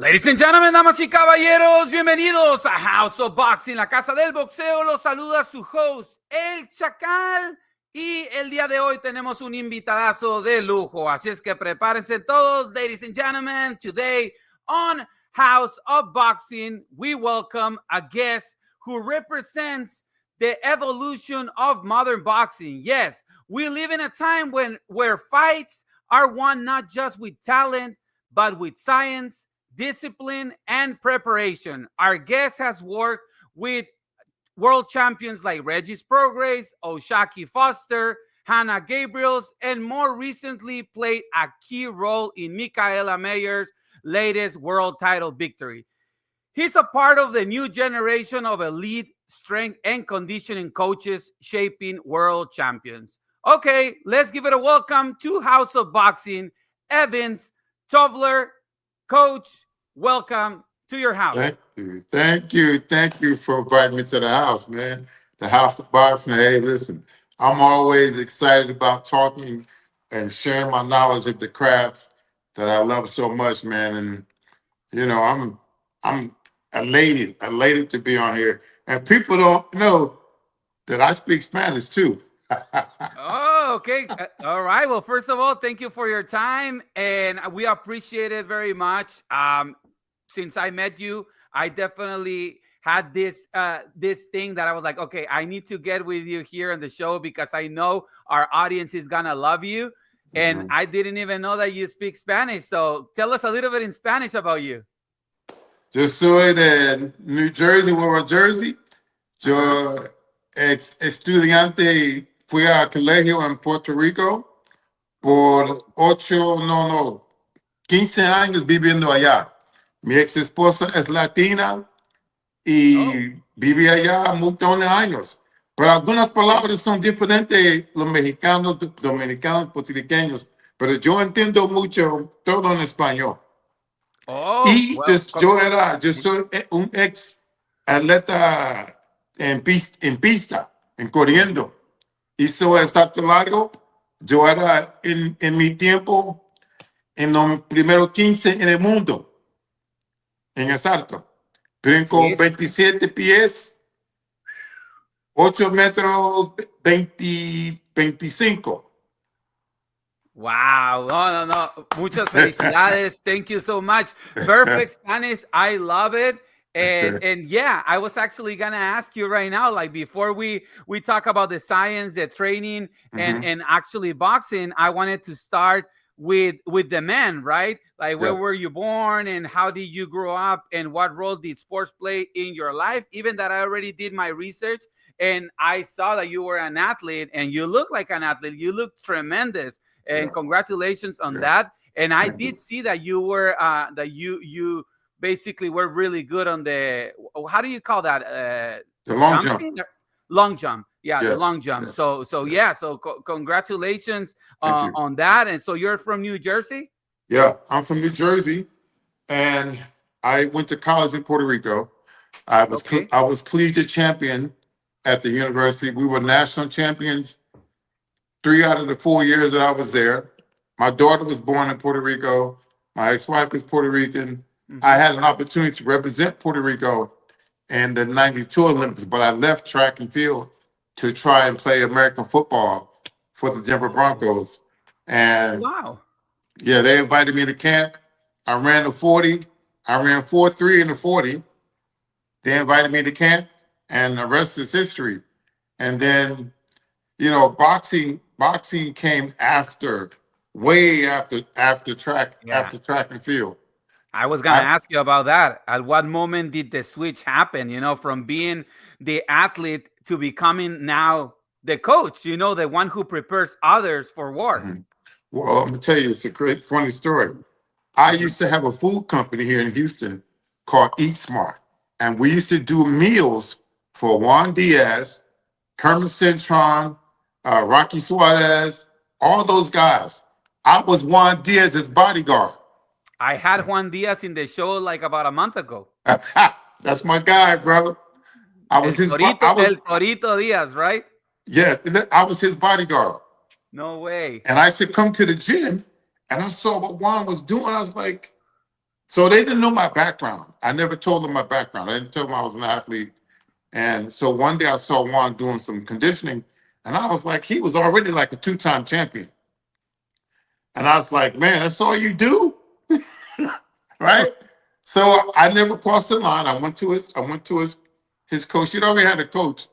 Ladies and gentlemen, damas y caballeros, bienvenidos a House of Boxing, la casa del boxeo. Los saluda su host, El Chacal. Y el día de hoy tenemos un invitadazo de lujo. Así es que prepárense todos, ladies and gentlemen. Today on House of Boxing, we welcome a guest who represents the evolution of modern boxing. Yes, we live in a time where fights are won not just with talent, but with science, discipline, and preparation. Our guest has worked with world champions like Regis Prograis, O'Shaquie Foster, Hannah Gabriels, and more recently played a key role in Mikaela Mayer's latest world title victory. He's a part of the new generation of elite strength and conditioning coaches shaping world champions. Okay, let's give it a welcome to House of Boxing, EVINS TOBLER. Coach, welcome to your house. Thank you for inviting me to the house, man. The House of Boxing. Hey, listen, I'm always excited about talking and sharing my knowledge of the craft that I love so much, man. And you know, I'm elated to be on here. And people don't know that I speak Spanish too. Oh, okay. All right. Well, first of all, thank you for your time, and we appreciate it very much. Since I met you, I definitely had this thing that I was like, okay, I need to get with you here on the show because I know our audience is gonna love you. And I didn't even know that you speak Spanish. So tell us a little bit in Spanish about you. Yo soy de New Jersey, Nueva Jersey. Yo estudiante, fui a colegio en Puerto Rico por 15 años viviendo allá. Mi ex esposa es latina y vive allá un montón de años. Pero algunas palabras son diferentes los mexicanos, dominicanos, puertorriqueños. Pero yo entiendo mucho todo en español. Y yo soy un ex atleta en pista, en corriendo. Hizo el salto largo. Yo era en mi tiempo en los primeros 15 en el mundo en el salto. Brinco 27 pies, 8 metros 25. Wow. No. Muchas felicidades. Thank you so much. Perfect Spanish. I love it. And yeah, I was actually gonna ask you right now, like before we talk about the science, the training, and actually boxing, I wanted to start with the men, right? Like where were you born and how did you grow up and what role did sports play in your life? Even that I already did my research and I saw that you were an athlete and you look like an athlete. You look tremendous. And congratulations on that. And I did see that you were that you basically were really good on the, how do you call that? The long jump. Long jump. Yeah, the long jump. Yes. So congratulations on that. And so you're from New Jersey? Yeah, I'm from New Jersey, and I went to college in Puerto Rico. I was collegiate champion at the university. We were national champions 3 out of the 4 years that I was there. My daughter was born in Puerto Rico. My ex-wife is Puerto Rican. I had an opportunity to represent Puerto Rico in the 92 Olympics, but I left track and field to try and play American football for the Denver Broncos. And yeah, they invited me to camp. I ran the 40. I ran 4.3 in the 40. They invited me to camp, and the rest is history. And then, you know, boxing came after, way after track and field. I was going to ask you about that. At what moment did the switch happen, you know, from being the athlete to becoming now the coach, you know, the one who prepares others for war? Well, I'm going to tell you, it's a great, funny story. I used to have a food company here in Houston called Eat Smart. And we used to do meals for Juan Díaz, Kermit Cintron, Rocky Suarez, all those guys. I was Juan Diaz's bodyguard. I had Juan Díaz in the show like about a month ago. That's my guy, bro. I was El Torito Díaz, right? Yeah, I was his bodyguard. No way. And I should come to the gym, and I saw what Juan was doing. I was like, So they didn't know my background. I never told them my background. I didn't tell them I was an athlete. And so one day I saw Juan doing some conditioning, and I was like, he was already like a two-time champion. And I was like, man, that's all you do? Right? So I never crossed the line. I went to his coach. He'd already had a coach.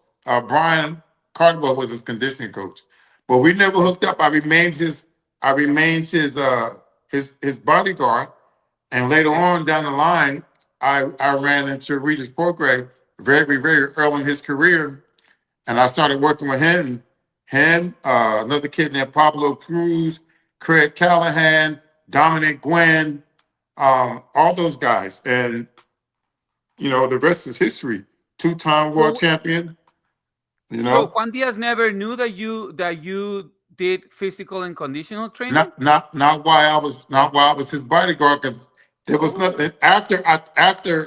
Brian Cardwell was his conditioning coach. But we never hooked up. I remained his bodyguard. And later on down the line, I ran into Regis Prograis very, very early in his career. And I started working with another kid named Pablo Cruz, Craig Callahan, Dominic Gwynn, all those guys. And, the rest is history. Two-time world So, champion, you so know. Juan Diaz never knew that you did physical and conditional training. Not while I was his bodyguard, because there was Oh, nothing after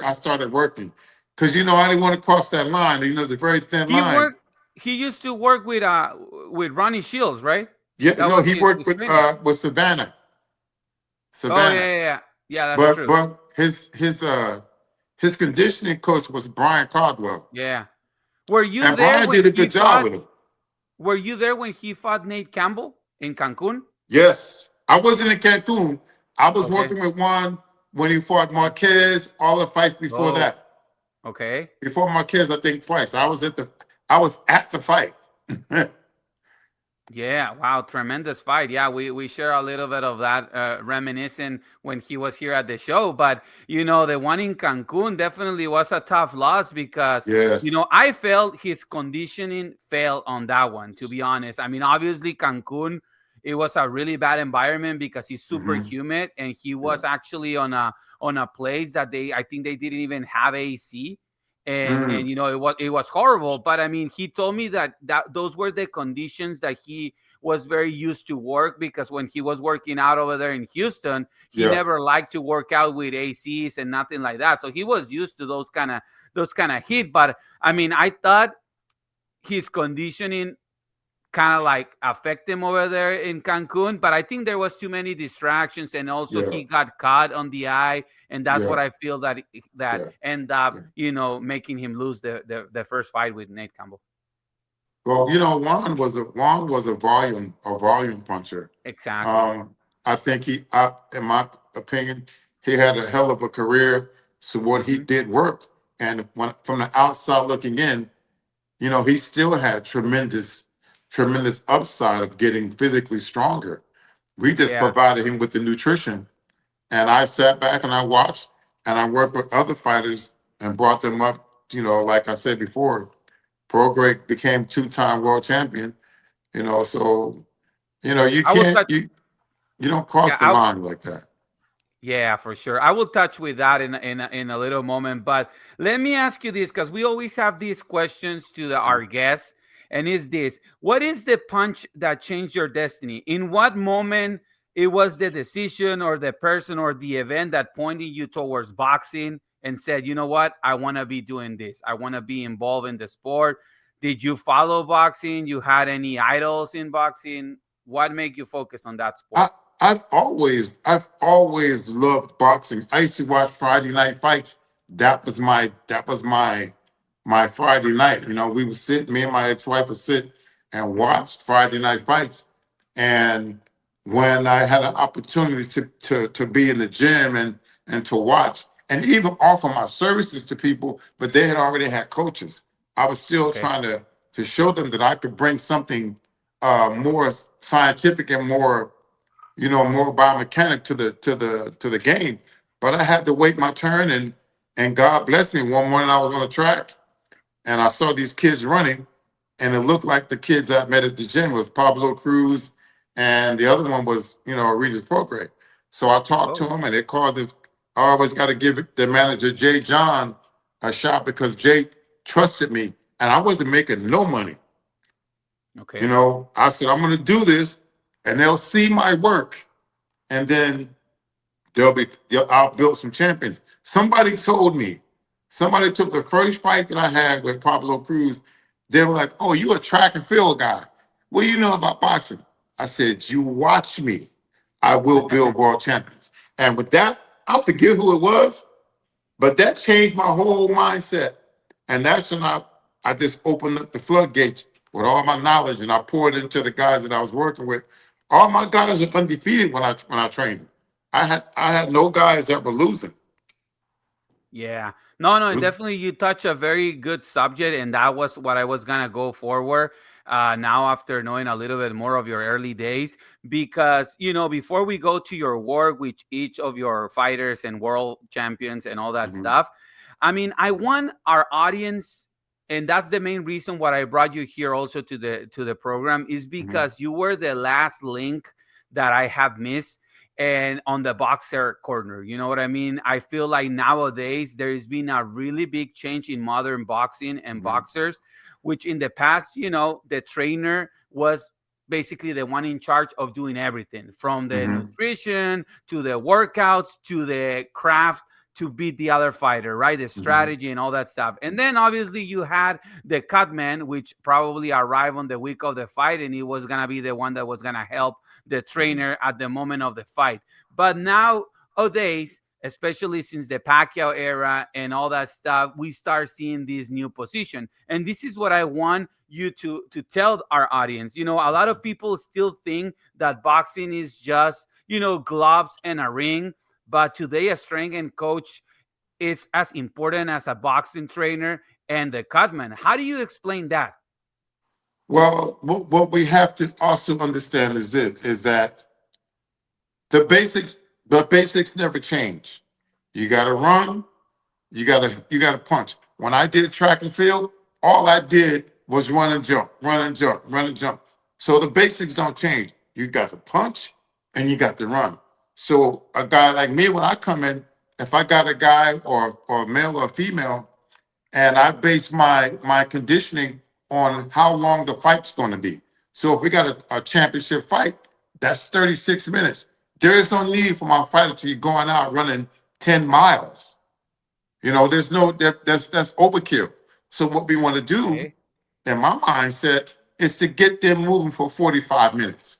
I started working. Because I didn't want to cross that line. It's a very thin he line. worked. He used to work with Ronnie Shields, right? Yeah, That no, was he worked his trainer. with Savannah. Oh yeah, Savannah. yeah, yeah. Yeah, that's But true. but his conditioning coach was Brian Cardwell. Yeah. Were you And there Brian when did a he good job fought? with him. Were you there when he fought Nate Campbell in Cancun? Yes. I wasn't in Cancun. I was Okay. working with Juan when he fought Marquez, all the fights before Oh, that. okay. Before Marquez, I think twice. I was at the fight. Yeah, wow, tremendous fight. Yeah, we share a little bit of that reminiscing when he was here at the show. But the one in Cancun definitely was a tough loss because Yes. I felt his conditioning failed on that one. To be honest, I mean, obviously Cancun, it was a really bad environment because it's super Hmm. humid, and he Yeah. was actually on a place that I think they didn't even have AC. And Mm. it was horrible, but I mean, he told me that those were the conditions that he was very used to work, because when he was working out over there in Houston, he Yeah. never liked to work out with ACs and nothing like that, so he was used to those kind of heat. But I mean, I thought his conditioning kind of like affect him over there in Cancun, but I think there was too many distractions, and also Yeah. he got caught on the eye, and that's Yeah. what I feel that Yeah. end up Yeah. making him lose the first fight with Nate Campbell. Well, Juan was a volume puncher. Exactly. Um, I think in my opinion, he had a hell of a career. So what he Hmm. did worked, and from the outside looking in, he still had tremendous, tremendous upside of getting physically stronger. We just Yeah, provided him with the nutrition, and I sat back and I watched, and I worked with other fighters and brought them up. Like I said before, Prograis became two-time world champion. So you I will can't touch. you don't cross Yeah, the line like that. yeah, for sure. I will touch with that in a little moment. But let me ask you this, because we always have these questions to our guests, and is this: what is the punch that changed your destiny? In what moment it was the decision, or the person, or the event that pointed you towards boxing and said, you know what, I want to be doing this. I want to be involved in the sport. Did you follow boxing? You had any idols in boxing? What made you focus on that I, sport? I've always loved boxing. I used to watch Friday night fights. That was my Friday night. We would sit, me and my ex-wife would sit and watch Friday night fights. And when I had an opportunity to be in the gym and to watch and even offer my services to people, but they had already had coaches. I was still Okay. trying to show them that I could bring something more scientific and more biomechanic to the game. But I had to wait my turn, and God blessed me. One morning I was on the track and I saw these kids running, and it looked like the kids I met at the gym was Pablo Cruz, and the other one was Regis Prograis. So I talked to Oh, him, and they called this. I always got to give the manager Jay John a shot because Jay trusted me, and I wasn't making no money. okay. I said I'm going to do this, and they'll see my work, and then I'll build some champions. Somebody took the first fight that I had with Pablo Cruz. They were like, "Oh, you a track and field guy. What do you know about boxing?" I said, "You watch me. I will build world champions." And with that, I forget who it was, but that changed my whole mindset. And that's when I just opened up the floodgates with all my knowledge, and I poured it into the guys that I was working with. All my guys are undefeated when I trained them. I had no guys that were losing. Yeah. No, no, It was, definitely you touch a very good subject, and that was what I was gonna go forward. Now after knowing a little bit more of your early days, because before we go to your work with each of your fighters and world champions and all that mhm, stuff, I mean, I want our audience, and that's the main reason why I brought you here also to the program, is mhm, because you were the last link that I have missed and on the boxer corner. You know what I mean? I feel like nowadays there has been a really big change in modern boxing and mhm, boxers, which in the past, the trainer was basically the one in charge of doing everything from the mhm, nutrition to the workouts to the craft to beat the other fighter, right? The mhm, strategy and all that stuff. And then obviously you had the cut man, which probably arrived on the week of the fight, and he was gonna be the one that was gonna help the mhm. trainer at the moment of the fight. But nowadays, especially since the Pacquiao era and all that stuff, we start seeing this new position. And this is what I want you to tell our audience. A lot of people still think that boxing is just, gloves and a ring. But today, a strength and coach is as important as a boxing trainer and the cutman. How do you explain that? Well, what we have to also understand is this: is that the basics the basics never change. You got to run. You gotta punch. When I did track and field, all I did was run and jump, run and jump, run and jump. So the basics don't change. You got to punch and you got to run. So a guy like me, when I come in, if I got a guy or a male or a female, and I base my conditioning on how long the fight's going to be. So if we got a championship fight, that's 36 minutes. There is no need for my fighter to be going out running 10 miles. There's no that's overkill. So what we want to do, Okay. in my mindset, is to get them moving for 45 minutes.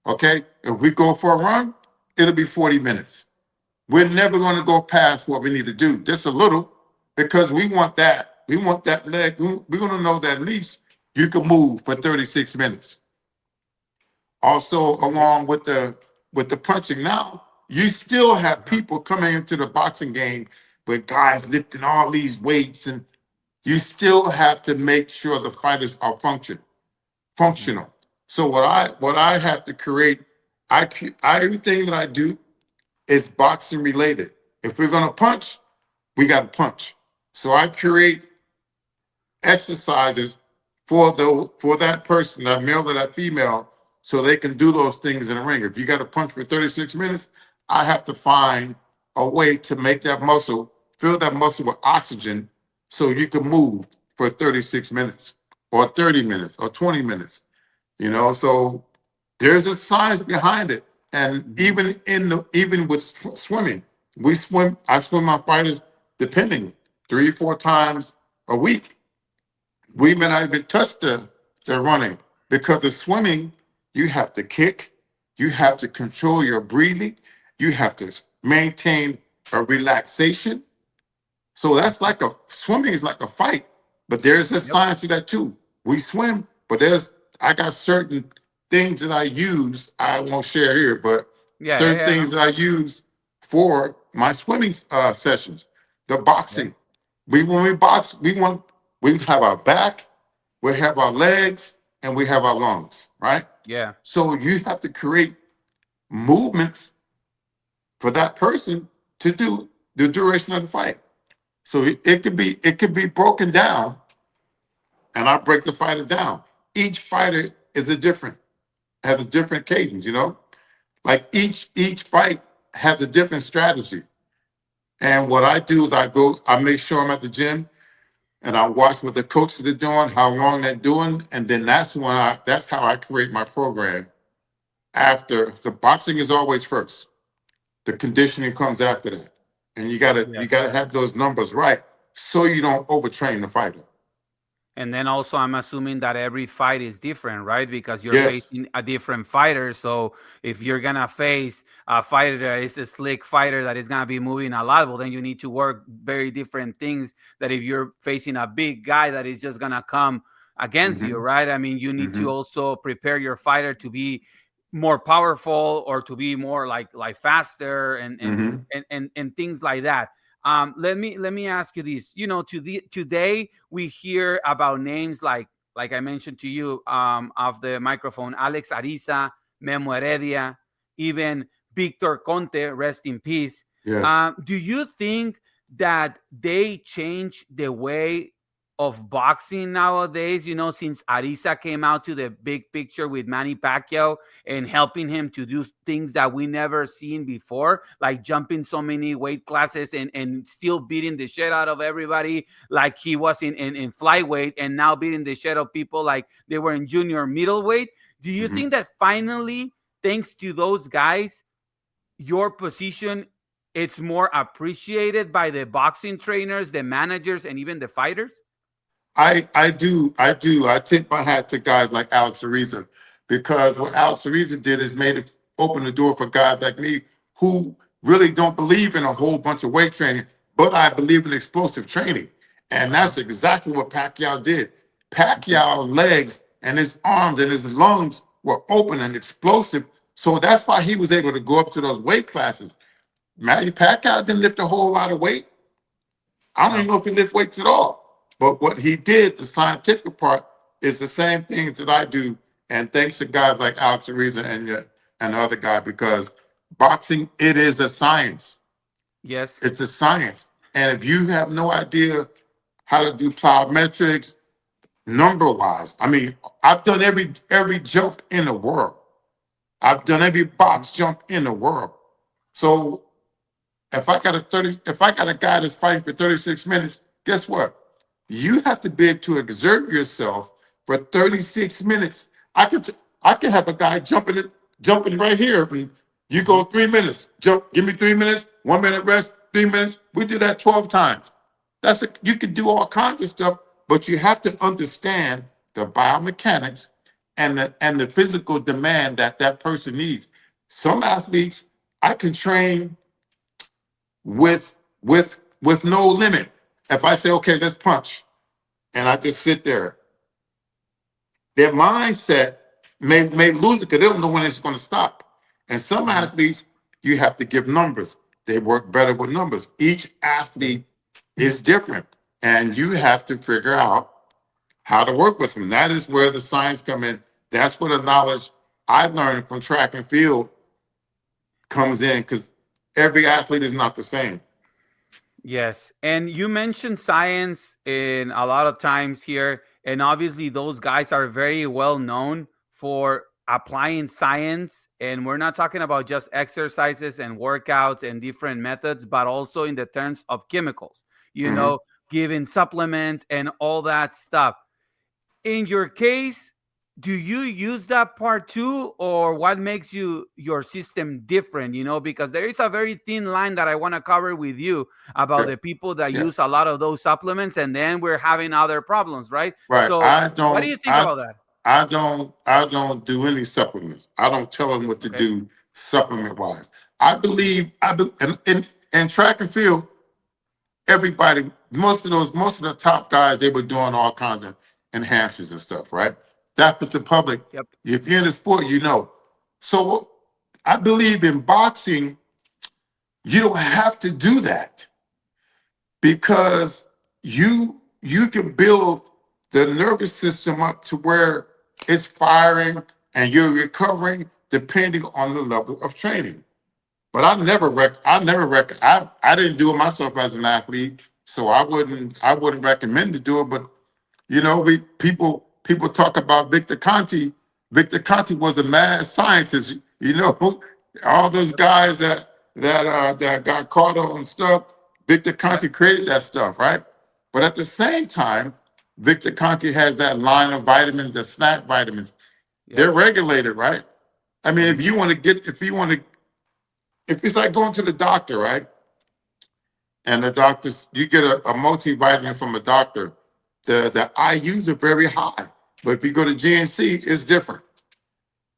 Okay? If we go for a run, it'll be 40 minutes. We're never going to go past what we need to do, just a little, because we want that. We want that leg. We're going to know that at least you can move for 36 minutes. Also, Okay. along with the punching, now you still have Uh-huh. people coming into the boxing game with guys lifting all these weights, and you still have to make sure the fighters are Mhm. functional. So what I have to create, everything that I do is boxing related. If we're gonna punch, we got to punch. So I create exercises for that person, that male or that female, so they can do those things in the ring. If you got to punch for 36 minutes, I have to find a way to make that muscle, fill that muscle with oxygen so you can move for 36 minutes or 30 minutes or 20 minutes. So there's a science behind it. And Mhm. even with swimming, I swim my fighters depending 3 or 4 times a week. We may not even touch the running, because the swimming, you have to kick, you have to control your breathing, you have to maintain a relaxation. So that's Mhm. like swimming is like a fight, but there's a Yep. science to that too. We swim, but I got certain things that I use. I won't share here, but Yeah, yeah, certain yeah, things no. that I use for my swimming sessions. The Okay. boxing, when we box, we have our back, we have our legs, and we have our lungs, right? Yeah. So you have to create movements for that person to do the duration of the fight. So it could be broken down, and I break the fighter down. Each fighter is has a different cadence. Like each fight has a different strategy. And what I do is I make sure I'm at the gym and I watch what the coaches are doing, how long they're doing, and then that's how I create my program. After the boxing is always first, the conditioning comes after that, and you gotta Yeah. you gotta have those numbers right so you don't overtrain the fighter. And then also, I'm assuming that every fight is different, right? Because you're Yes. facing a different fighter. So if you're gonna face a fighter that is a slick fighter that is gonna be moving a lot, well, then you need to work very different things. That if you're facing a big guy that is just gonna come against you, Mm-hmm. right? I mean, you need to Mm-hmm. also prepare your fighter to be more powerful or to be more like faster Mm-hmm. and things like that. Let me ask you this. Today we hear about names like I mentioned to you of the microphone, Alex Ariza, Memo Heredia, even Victor Conte, rest in peace. Yes. Do you think that they change the way of boxing nowadays? Since Ariza came out to the big picture with Manny Pacquiao and helping him to do things that we never seen before, like jumping so many weight classes and still beating the shit out of everybody, like he was in flyweight, and now beating the shit of people like they were in junior middleweight. Do you Mm-hmm. think that finally, thanks to those guys, your position it's more appreciated by the boxing trainers, the managers, and even the fighters? I do. I tip my hat to guys like Alex Ariza, because what Alex Ariza did is made it open the door for guys like me who really don't believe in a whole bunch of weight training, but I believe in explosive training. And that's exactly what Pacquiao did. Pacquiao's legs and his arms and his lungs were open and explosive. So that's why he was able to go up to those weight classes. Manny Pacquiao didn't lift a whole lot of weight. I don't No. even know if he lift weights at all. But what he did, the scientific part, is the same things that I do. And thanks to guys like Alex Ariza and the other guy, because boxing, it is a science. Yes. It's a science. And if you have no idea how to do plyometrics, number wise, I mean, I've done every jump in the world. I've done every Mhm. box jump in the world. So if I got a guy that's fighting for 36 minutes, guess what? You have to be able to exert yourself for 36 minutes. I could have a guy jumping right here. And you go Mhm. 3 minutes, jump, give me 3 minutes, 1 minute rest, 3 minutes. We do that 12 times. You can do all kinds of stuff, but you have to understand the biomechanics and the physical demand that that person needs. Some athletes I can train with no limit. If I say, okay, let's punch, and I just sit there, their mindset may lose it because they don't know when it's going to stop. And some Mhm. athletes, you have to give numbers. They work better with numbers. Each athlete is different, and you have to figure out how to work with them. That is where the science come in. That's where the knowledge I learned from track and field comes in, because every athlete is not the same. Yes. And you mentioned science in a lot of times here. And obviously, those guys are very well known for applying science. And we're not talking about just exercises and workouts and different methods, but also in the terms of chemicals, you Mhm. know, giving supplements and all that stuff. In your case, do you use that part too, or what makes your system different? Because there is a very thin line that I want to cover with you about Yeah. the people that Yeah. use a lot of those supplements, and then we're having other problems, right? Right. So what do you think about that? I don't do any supplements. I don't tell them what to Okay. do supplement wise. In track and field, everybody, most of the top guys, they were doing all kinds of enhancers and stuff, right? That's what the public, Yep. if you're in the sport, you know. So I believe in boxing, you don't have to do that, because you can build the nervous system up to where it's firing and you're recovering depending on the level of training. But I didn't do it myself as an athlete, so I wouldn't recommend to do it. But we people talk about Victor Conti. Victor Conti was a mad scientist. All those guys that got caught on stuff. Victor Yep. Conti created that stuff, right? But at the same time, Victor Conti has that line of vitamins, the snack vitamins. They're Yep. regulated, right? I mean, Hmm. if it's like going to the doctor, right? And the doctors, you get a multivitamin from a doctor. the IUs are very high. But if you go to GNC, it's different.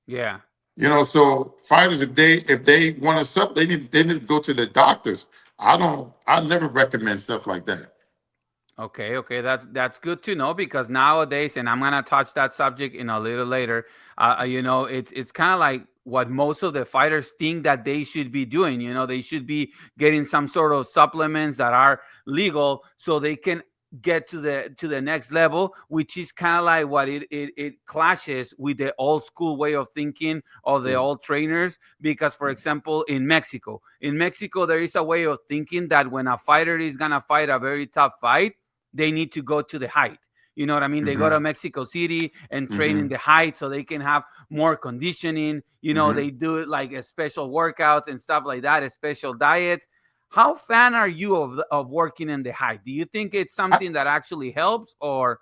Yeah. You know, so fighters, if they want to sub, they need to go to the doctors. I never recommend stuff like that. Okay, that's good to know, because nowadays, and I'm gonna touch that subject in a little later. It's kind of like what most of the fighters think that they should be doing. They should be getting some sort of supplements that are legal, so they can get to the next level, which is kind of like what it clashes with the old school way of thinking of the Yeah. old trainers. Because, for example, in Mexico, there is a way of thinking that when a fighter is gonna fight a very tough fight, they need to go to the height. You know what I mean? They go to Mexico City and train in the height so they can have more conditioning. They do it like a special workouts and stuff like that, a special diets. How fan are you of working in the height? Do you think it's I, something that actually helps, or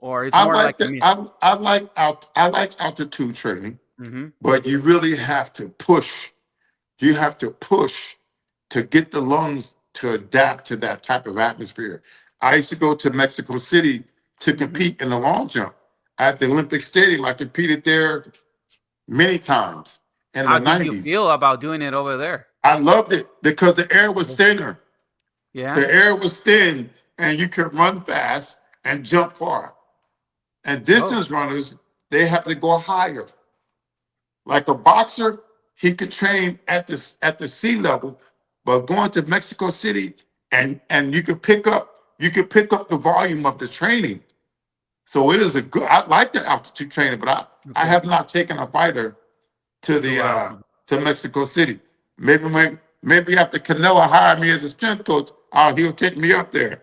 it's I more like like a that. myth? I like altitude training, Mm-hmm. but you really have to push. You have to push to get the lungs to adapt to that type of atmosphere. I used to go to Mexico City to Mm-hmm. compete in the long jump at the Olympic Stadium. I competed there many times in the How did you 90s. feel about doing it over there? I loved it because the air was thinner. Yeah. The air was thin and you could run fast and jump far. And Oh. distance runners, they have to go higher. Like a boxer, he could train at the sea level, but going to Mexico City and you could pick up the volume of the training. So it is a good. I like the altitude training, but I Okay. have not taken a fighter to To to Mexico City. Maybe after Canelo hired me as a strength coach, he'll take me up there.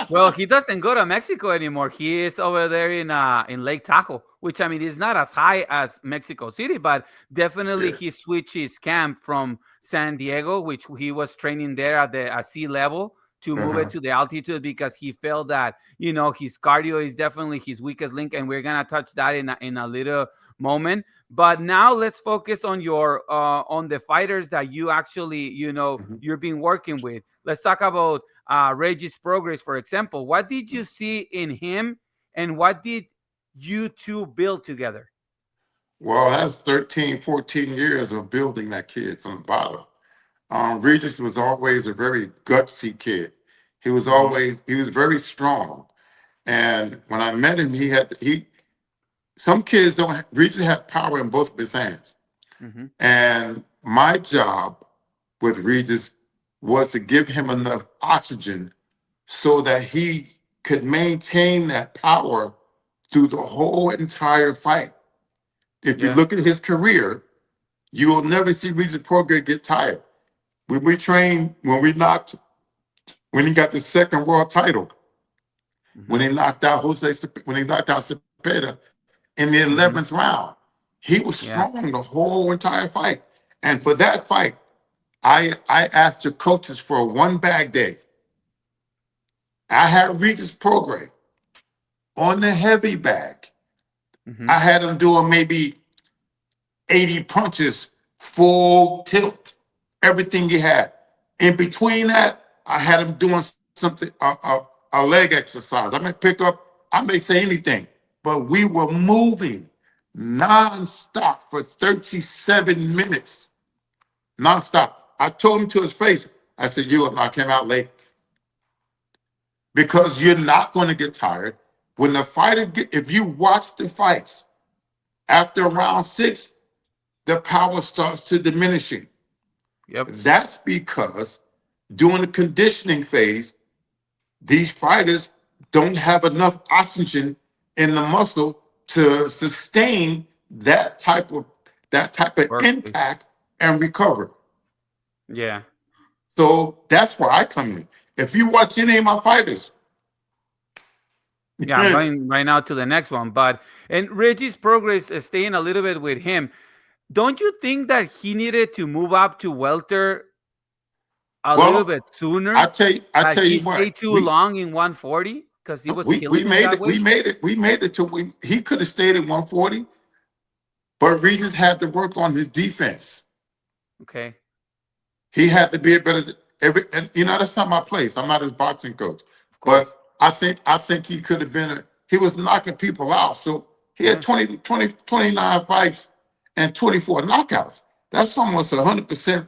Well, he doesn't go to Mexico anymore. He is over there in Lake Tahoe, which, I mean, is not as high as Mexico City, but definitely Yeah. he switched his camp from San Diego, which he was training there at sea level, to move it Uh-huh. to the altitude, because he felt that his cardio is definitely his weakest link, and we're gonna touch that in a little moment. But now let's focus on on the fighters that you actually Mhm. you've been working with. Let's talk about Regis Prograis, for example. What did you see in him, and what did you two build together? Well, that's 13, 14 years of building that kid from the bottom. Regis was always a very gutsy kid. Hmm. He was very strong. And when I met him, some kids don't, Regis had power in both of his hands. Hmm. And my job with Regis was to give him enough oxygen so that he could maintain that power through the whole entire fight. If you Yeah. look at his career, you will never see Regis Prograis get tired. When we trained, when he got the second world title, when Hmm. he knocked out when he knocked out Cepeda in the Hmm. 11th round, he was Yeah. strong the whole entire fight. And for that fight, I asked the coaches for a one bag day. I had Regis Prograis on the heavy bag. Hmm. I had him doing maybe 80 punches, full tilt, everything he had. In between that, I had him doing something, a leg exercise. I may say anything, but we were moving nonstop for 37 minutes, nonstop. I told him to his face, I said, I came out late because you're not going to get tired. When the fighter if you watch the fights after round 6, the power starts to diminishing. Yep. That's because during the conditioning phase, these fighters don't have enough oxygen in the muscle to sustain that type of Perfect. impact and recover. Yeah. So that's where I come in. If you watch any of my fighters, Yeah, I'm going right now to the next one. And Reggie's Progress, staying a little bit with him. Don't you think that he needed to move up to welter a little well, bit sooner? I Like, tell he you what, stayed too long in 140 because he was we killing him made that it, way? we made it to he could have stayed at 140, but Regis had to work on his defense. Okay. He had to be a better every and that's not my place. I'm not his boxing coach. Of But course. I think he could have been he was knocking people out. So he had 29 fights and 24 knockouts. That's almost 100%,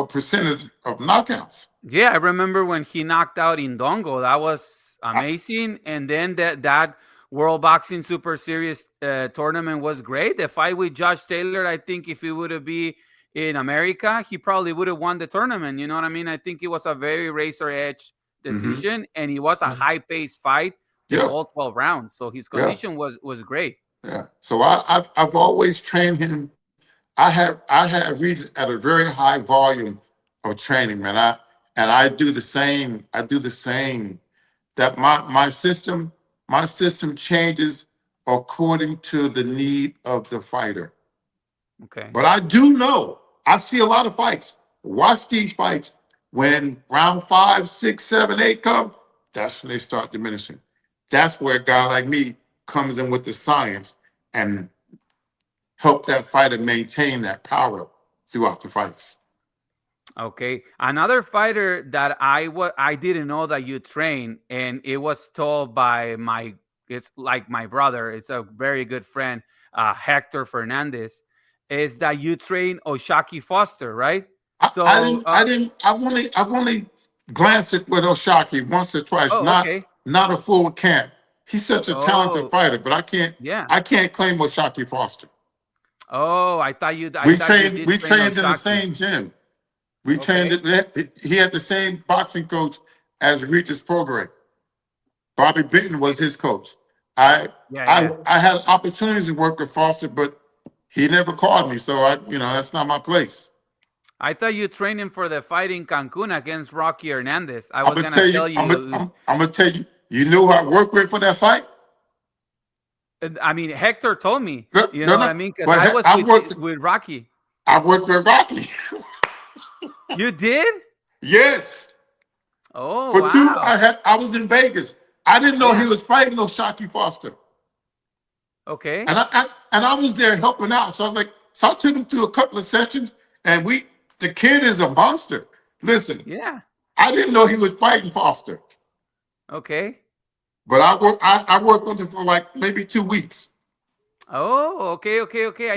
percentage of knockouts. Yeah, I remember when he knocked out Indongo. That was amazing. And then that World Boxing Super Series tournament was great. The fight with Josh Taylor, I think if it would have been in America, he probably would have won the tournament. You know what I mean? I think it was a very razor edge decision, and it was a high paced fight the whole 12 rounds. So his condition was great. Yeah. So I've always trained him. I have reached at a very high volume of training, man. I do the same. I do the same. That my system changes according to the need of the fighter. Okay. But I do know, I see a lot of fights. Watch these fights. When round 5, 6, 7, 8 come, that's when they start diminishing. That's where a guy like me comes in with the science and help that fighter maintain that power throughout the fights. Okay. Another fighter that I didn't know that you train, and it was told by it's like my brother, it's a very good friend, Hector Fernandez, is that you train Oshaki Foster, right? I've only glanced at with Oshaki once or twice, Oh, okay. not a full camp. He's such a talented Oh, fighter, but I yeah. can't claim Oshaki Foster. Oh, I thought you We did train trained in the Oshaki. same gym. We Okay. trained he had the same boxing coach as Regis Prograis. Bobby Benton was his coach. I had opportunities to work with Foster, but he never called me. So that's not my place. I thought you trained him for the fight in Cancun against Rocky Hernandez. I I'm was gonna gonna tell you. tell you. I'm gonna tell you. You know who I worked with for that fight? I mean, Hector told me. No, You know what I mean? Because I was with Rocky. I worked with Rocky. You did? Yes. Oh, For wow. I was in Vegas. I didn't know he was fighting Oshaki Foster. Okay. And I was there helping out. So I took him through a couple of sessions, and the kid is a monster. Listen, Yeah. I didn't know he was fighting Foster. Okay. But I worked with him for like maybe 2 weeks. Oh, okay. I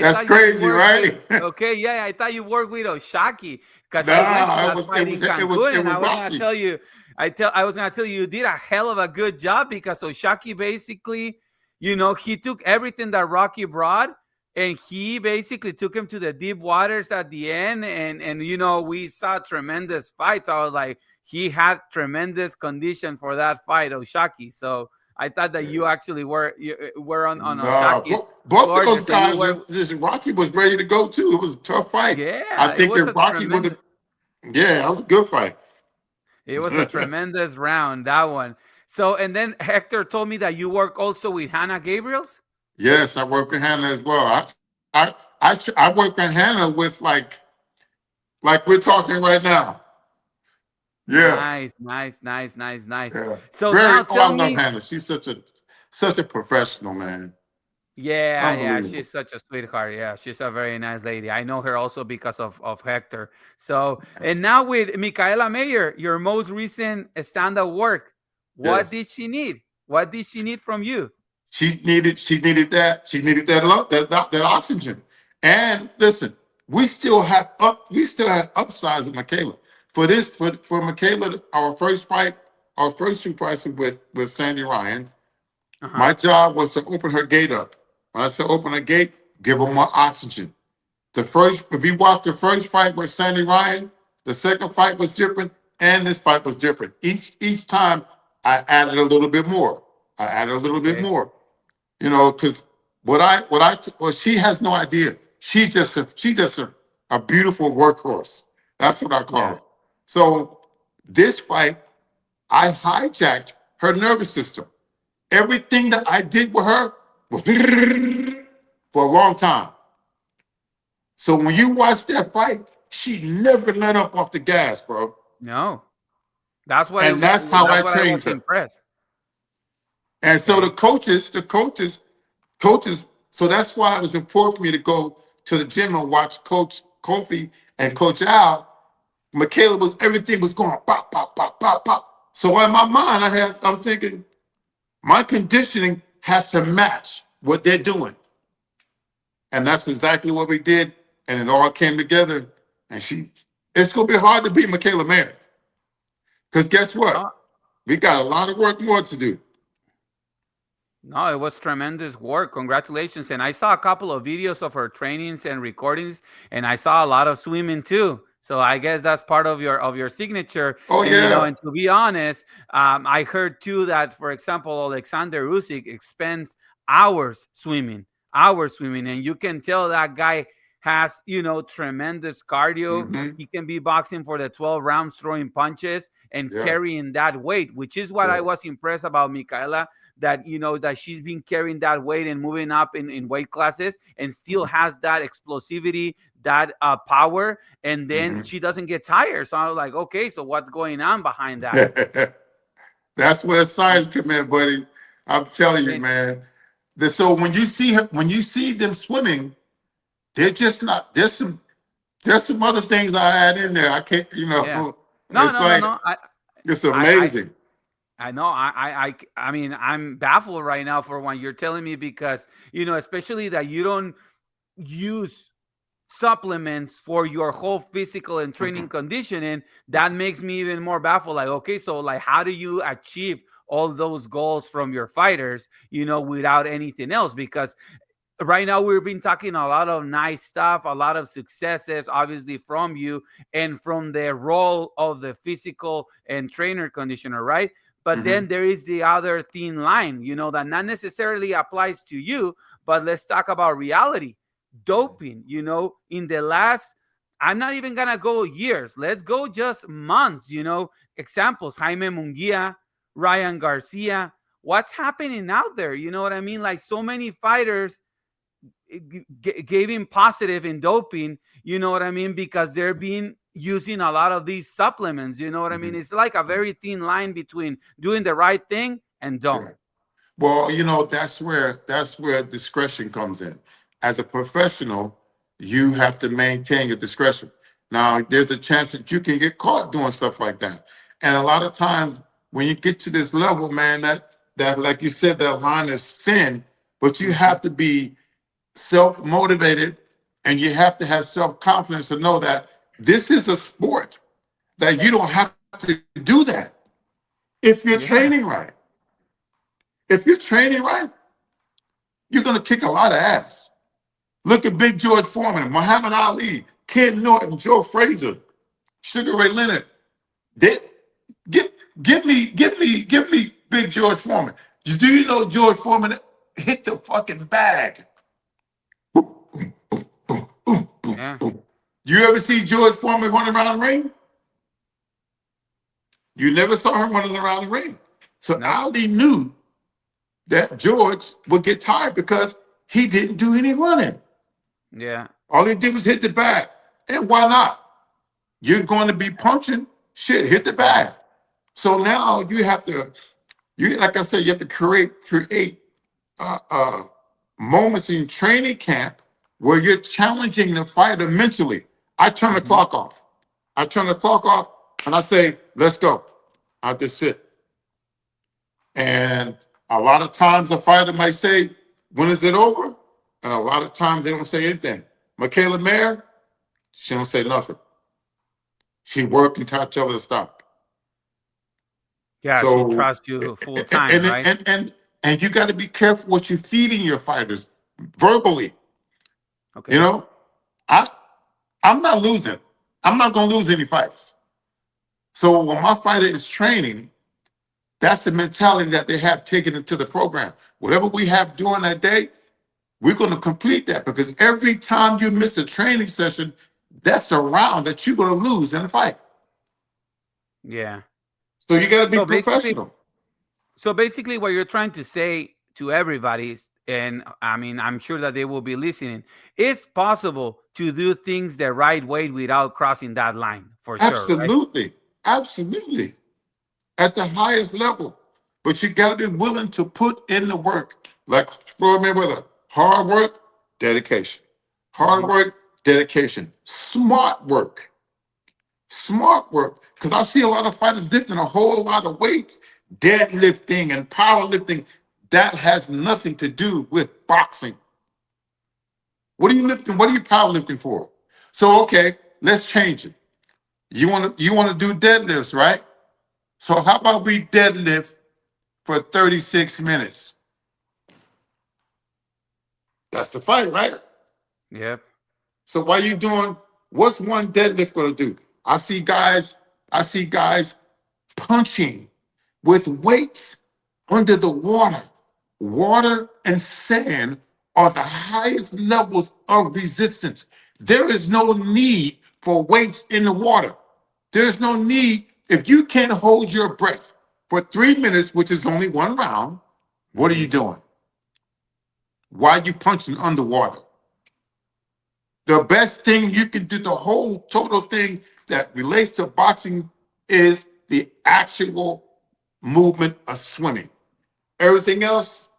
That's thought you crazy, worked with. right? Okay, yeah, I thought you worked with Oshaki because I went to Nah, that fight in Cancun, it and was I was gonna Rocky. tell you, I was gonna tell you, you did a hell of a good job because Oshaki basically, he took everything that Rocky brought, and he basically took him to the deep waters at the end, and we saw tremendous fights. I was like, he had tremendous condition for that fight, Oshaki. So I thought that you actually were on No, Oshaki's both of those gorgeous, and you guys. were. Rocky was ready to go too. It was a tough fight. I Yeah, it think was if a Rocky would tremendous. have, yeah, that was a good fight. It was a tremendous round, that one. So, and then Hector told me that you work also with Hannah Gabriels. Yes, I work with Hannah as well. I work with Hannah with like we're talking right now. Yeah, Nice. yeah. So Very. now Oh, I tell love me. Hannah. She's such a professional, man. Yeah, Unbelievable. she's such a sweetheart. Yeah, she's a very nice lady. I know her also because of Hector. So, and Yes. now with Mikaela Mayer, your most recent stand-up work, what Yes. did she need? What did she need from you? She needed that love, that oxygen. And listen, we still have upsides with Mikaela. For Mikaela, our first 2 fights with Sandy Ryan, Uh-huh. my job was to open her gate up. When I said open her gate, give her more oxygen. If you watch the first fight with Sandy Ryan, the second fight was different, and this fight was different. Each time I added a little bit more. I added a little bit Okay. more. Because she has no idea. She's just a beautiful workhorse. That's what I call Yeah. her. So this fight, I hijacked her nervous system. Everything that I did with her was for a long time. So when you watch that fight, she never let up off the gas, bro. No. That's what And that's how that's I what I trained was her. impressed. And so Okay. coaches. So that's why it was important for me to go to the gym and watch Coach Kofi and Coach Al. Everything was going pop, pop, pop, pop, pop. So in my mind, I was thinking, my conditioning has to match what they're doing. And that's exactly what we did. And it all came together. And it's going to be hard to beat Mikaela Mayer. Because guess what? We got a lot of work more to do. No, it was tremendous work. Congratulations. And I saw a couple of videos of her trainings and recordings, and I saw a lot of swimming too. So I guess that's part of your signature. Oh, And yeah. and to be honest, I heard too that, for example, Alexander Usyk spends hours swimming, and you can tell that guy has tremendous cardio. Mm-hmm. He can be boxing for the 12 rounds, throwing punches and carrying that weight, which is what I was impressed about Mikaela, that that she's been carrying that weight and moving up in weight classes and still has that explosivity, that power, and then she doesn't get tired. So I was like, okay, so what's going on behind that? That's where science come in, buddy. I'm telling you, man. So when you see them swimming, they're just not. There's some other things I add in there. I can't, No, It's like no. it's amazing. I know. I mean, I'm baffled right now for what you're telling me, because especially that you don't use supplements for your whole physical and training conditioning. That makes me even more baffled. Like, okay, so like, how do you achieve all those goals from your fighters, without anything else? Because right now we've been talking a lot of nice stuff, a lot of successes, obviously from you and from the role of the physical and trainer conditioner, right? But then there is the other thin line, that not necessarily applies to you. But let's talk about reality. Doping, in the last, I'm not even gonna go years, let's go just months. Examples: Jaime Munguia, Ryan Garcia. What's happening out there? You know what I mean? Like, so many fighters gave him positive in doping, you know what I mean? Because they're being using a lot of these supplements, you know what I mean? It's like a very thin line between doing the right thing and don't. Yeah. Well, that's where discretion comes in. As a professional, you have to maintain your discretion. Now, there's a chance that you can get caught doing stuff like that. And a lot of times when you get to this level, man, that like you said, that line is thin, but you have to be self-motivated and you have to have self-confidence to know that this is a sport, that you don't have to do that if you're training right. If you're training right, you're going to kick a lot of ass. Look at Big George Foreman, Muhammad Ali, Ken Norton, Joe Frazier, Sugar Ray Leonard. Give me Big George Foreman. Do you know George Foreman hit the fucking bag? Boom, boom, boom, boom, boom, boom, boom. You ever see George Foreman running around the ring? You never saw him running around the ring. So Ali knew that George would get tired because he didn't do any running. Yeah. All he did was hit the bag. And why not? You're going to be punching, shit, hit the bag. So now you have to, like I said, you have to create moments in training camp where you're challenging the fighter mentally. I turn the clock off. And I say, let's go. I just sit. And a lot of times a fighter might say, when is it over? And a lot of times they don't say anything. Mikaela Mayer, she don't say nothing. She worked until I tell her to stop. Yeah, So, she trusts you full time, right? And you got to be careful what you're feeding your fighters verbally. Okay. I'm not losing. I'm not going to lose any fights. So when my fighter is training, that's the mentality that they have taken into the program. Whatever we have during that day, we're going to complete that, because every time you miss a training session, that's a round that you're going to lose in a fight. Yeah. So you got to be professional. So basically what you're trying to say to everybody is, and I mean, I'm sure that they will be listening, it's possible to do things the right way without crossing that line, for Absolutely. sure, right? Absolutely. At the highest level. But you got to be willing to put in the work. Like Floyd Mayweather, hard work, dedication. Hard work, dedication. Smart work. Smart work. Because I see a lot of fighters lifting a whole lot of weights, deadlifting and powerlifting. That has nothing to do with boxing. What are you lifting? What are you powerlifting for? So, okay, let's change it. You want to do deadlifts, right? So how about we deadlift for 36 minutes? That's the fight, right? Yep. So why you doing? What's one deadlift going to do? I see guys punching with weights under the water. Water and sand are the highest levels of resistance. There is no need for weights in the water. There's no need. If you can't hold your breath for 3 minutes, which is only one round, what are you doing? Why are you punching underwater? The best thing you can do, the whole total thing that relates to boxing is the actual movement of swimming. Everything else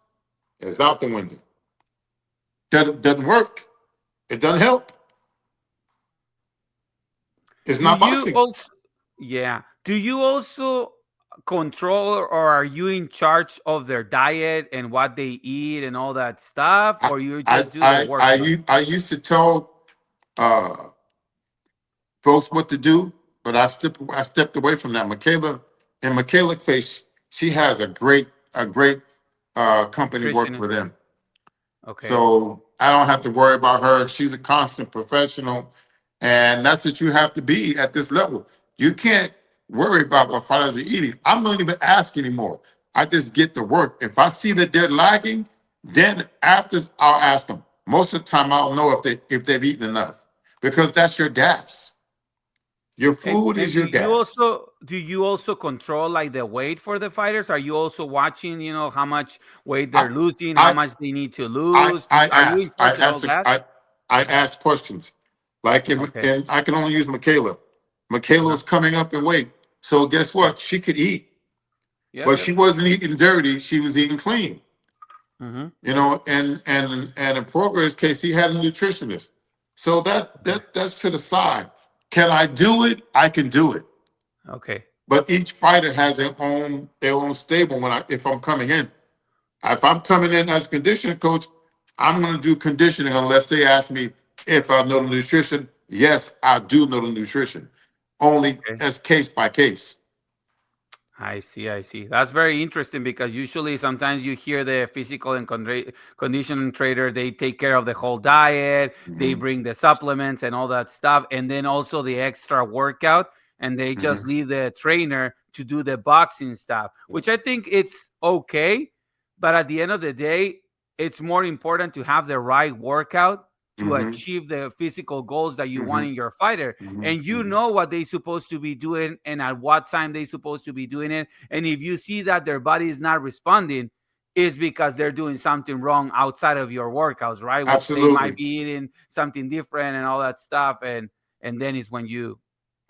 is out the window. Doesn't work. It doesn't help. It's Do not you boxing. also, yeah, do you also control, or are you in charge of their diet and what they eat and all that stuff, I or you I just do the I I, workout? u- I used to tell uh, folks what to do, but I stepped away from that. Mikaela Face, she has a great company work for Nutritionist. them. Okay. So I don't have to worry about her. She's a constant professional. And that's what you have to be at this level. You can't worry about what fighters are eating. I don't even ask anymore. I just get to work. If I see that they're lagging, then after I'll ask them. Most of the time I'll know if they've eaten enough. Because that's your gas. Your food And is your gas. do you also control like the weight for the fighters? Are you also watching, how much weight I they're losing, how I much they need to I lose? I Are you in ask. I charge of all ask that? I ask questions. Like Okay. and I can only use Mikaela. Mikaela Uh-huh. was coming up in weight. So guess what? She could eat, Yep, but yep. she wasn't eating dirty. She was eating clean. Mm-hmm. And in Progress case, he had a nutritionist. So that's to the side. Can I do it? I can do it. Okay. But each fighter has their own stable when if I'm coming in. If I'm coming in as a conditioning coach, I'm going to do conditioning unless they ask me if I know the nutrition. Yes, I do know the nutrition, only Okay. as case by case. I see, I see. That's very interesting because usually sometimes you hear the physical and conditioning trader, they take care of the whole diet, they Mhm, bring the supplements and all that stuff, and then also the extra workout, and they just mhm, leave the trainer to do the boxing stuff, which I think it's okay, but at the end of the day, it's more important to have the right workout to mhm, achieve the physical goals that you want mhm, in your fighter, mhm, and you mhm. know what they're supposed to be doing and at what time they're supposed to be doing it. And if you see that their body is not responding, it's because they're doing something wrong outside of your workouts, right? Which they might Absolutely, be eating something different and all that stuff. And then it's when you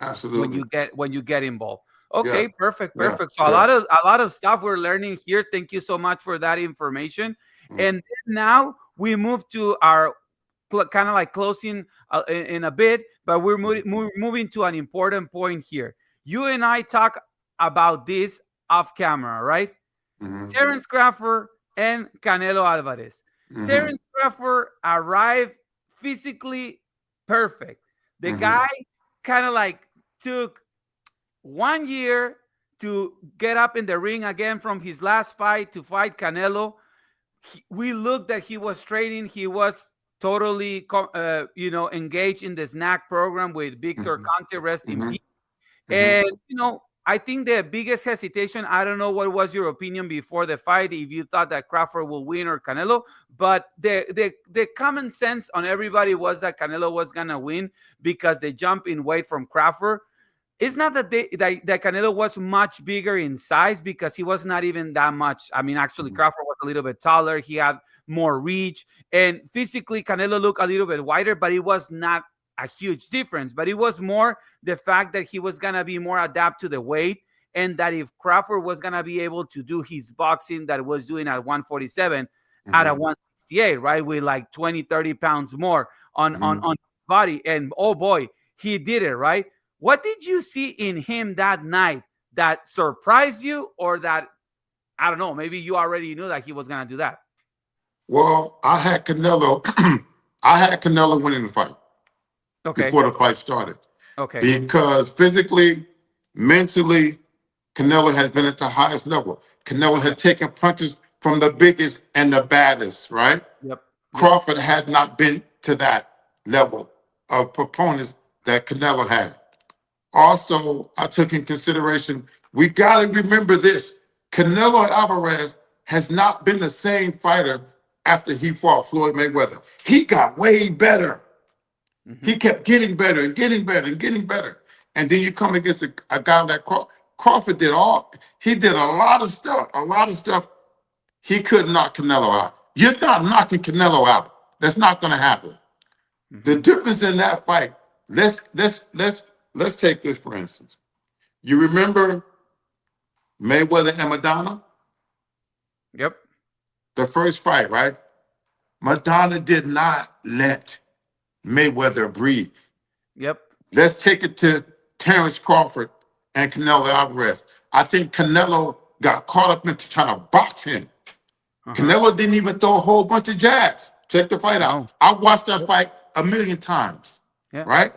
absolutely. when you get involved. Yeah, Okay, perfect, yeah, perfect. So yeah. a lot of stuff we're learning here. Thank you so much for that information. Mm, And then now we move to our kind of like closing in a bit, but we're moving to an important point here. You and I talk about this off camera, right? mhm, Terence Crawford and Canelo Álvarez. mhm, Terence Crawford arrived physically perfect. The mhm, guy kind of like took 1 year to get up in the ring again from his last fight to fight Canelo. We looked that he was training. He was totally, engaged in the snack program with Victor mhm, Conte, rest in mhm, peace. mhm. And I think the biggest hesitation. I don't know what was your opinion before the fight, if you thought that Crawford will win or Canelo, but the common sense on everybody was that Canelo was gonna win because the jump in weight from Crawford. It's not that that Canelo was much bigger in size because he was not even that much. I mean, actually, Mhm. Crawford was a little bit taller. He had more reach, and physically, Canelo looked a little bit wider, but it was not a huge difference. But it was more the fact that he was gonna be more adapt to the weight, and that if Crawford was gonna be able to do his boxing that was doing at 147 at a Mhm, 168, right, with like 20, 30 pounds more on mhm, his body, and oh boy, he did it, right? What did you see in him that night that surprised you, or that, I don't know, maybe you already knew that he was going to do that? Well, I had Canelo. I had Canelo winning the fight before the fight started. Okay. Because physically, mentally, Canelo has been at the highest level. Canelo has taken punches from the biggest and the baddest, right? Yep. Crawford had not been to that level of opponents that Canelo had. Also, I took in consideration, we got to remember this. Canelo Álvarez has not been the same fighter after he fought Floyd Mayweather. He got way better. He kept getting better and getting better and getting better. And then you come against a guy like Crawford he did a lot of stuff. He could knock Canelo out. You're not knocking Canelo out. That's not going to happen. The difference in that fight, let's take this for instance. You remember Mayweather and Madonna? Yep. The first fight, right? Madonna did not let Mayweather breathe. Yep. Let's take it to Terrence Crawford and Canelo Álvarez. I think Canelo got caught up into trying to box him. Canelo didn't even throw a whole bunch of jabs. Check the fight out. No. I watched that fight a million times, right?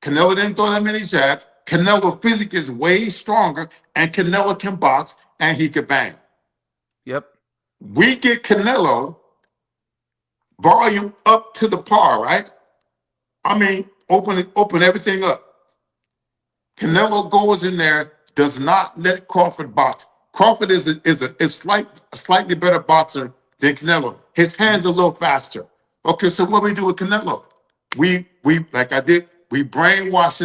Canelo didn't throw that many jabs. Canelo physically is way stronger, and Canelo can box, and he can bang. Yep. We get Canelo volume up to the par, right? I mean, open everything up. Canelo goes in there, does not let Crawford box. Crawford is a slightly better boxer than Canelo. His hands are a little faster. Okay, so what we do with Canelo? We like I did, we brainwash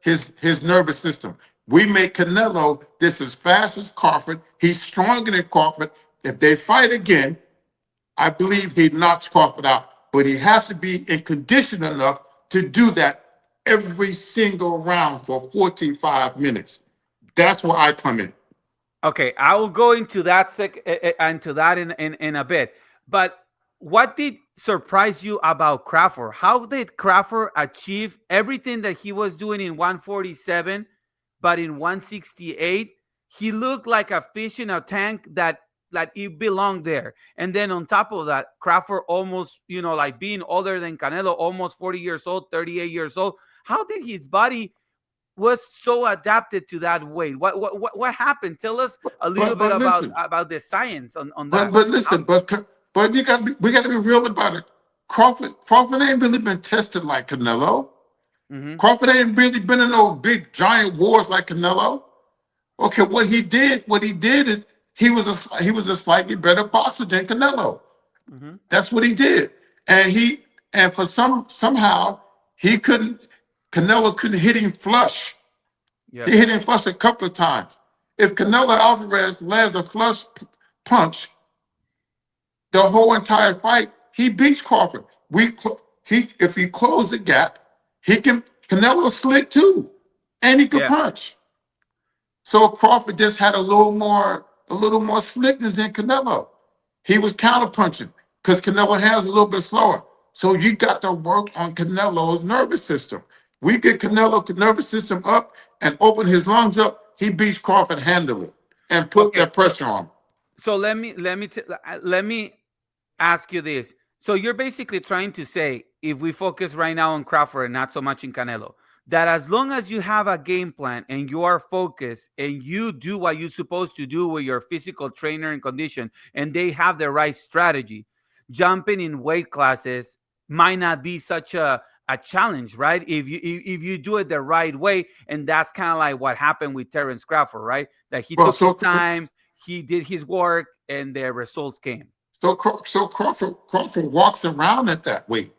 his nervous system. We make Canelo this as fast as Crawford. He's stronger than Crawford. If they fight again, I believe he knocks Crawford out, but he has to be in condition enough to do that every single round for 45 minutes. That's where I come in. Okay, I will go into that in a bit. But what did surprise you about Crawford? How did Crawford achieve everything that he was doing in 147, but in 168, he looked like a fish in a tank that it belonged there. And then on top of that, Crawford almost, like being older than Canelo, almost 40 years old, 38 years old. How did his body was so adapted to that weight? What happened? Tell us a little bit about the science on that. But listen, but we got to be real about it. Crawford ain't really been tested like Canelo. Crawford ain't really been in no big giant wars like Canelo. Okay, what he did is he was a slightly better boxer than Canelo. That's what he did, and for somehow Canelo couldn't hit him flush. He hit him flush a couple of times. If Canelo Álvarez lands a flush punch, the whole entire fight, he beats Crawford. If he closed the gap, Canelo slick too, and he could punch. So Crawford just had a little more slickness than Canelo. He was counterpunching because Canelo has a little bit slower. So you got to work on Canelo's nervous system. We get Canelo's nervous system up and open his lungs up. He beats Crawford handily and put that pressure on him. So let me ask you this. So you're basically trying to say, if we focus right now on Crawford and not so much in Canelo, that as long as you have a game plan and you are focused and you do what you're supposed to do with your physical trainer and condition, and they have the right strategy, jumping in weight classes might not be such a challenge, right? If you do it the right way. And that's kind of like what happened with Terrence Crawford, right? That he took his time, he did his work, and the results came. So Crawford walks around at that weight.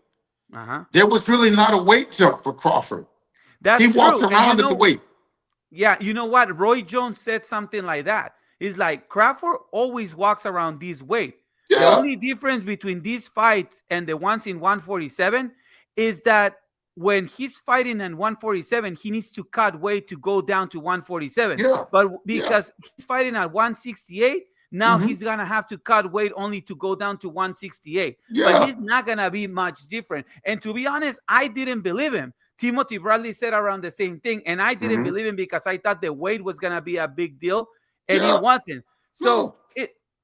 There was really not a weight jump for Crawford. He walks around at the weight. Yeah, you know what? Roy Jones said something like that. It's like Crawford always walks around this weight. Yeah. The only difference between these fights and the ones in 147 is that when he's fighting in 147, he needs to cut weight to go down to 147. Yeah. But because he's fighting at 168, now he's going to have to cut weight only to go down to 168. Yeah. But he's not going to be much different. And to be honest, I didn't believe him. Timothy Bradley said around the same thing, and I didn't Mhm. believe him because I thought the weight was gonna be a big deal, and Yeah. it wasn't. So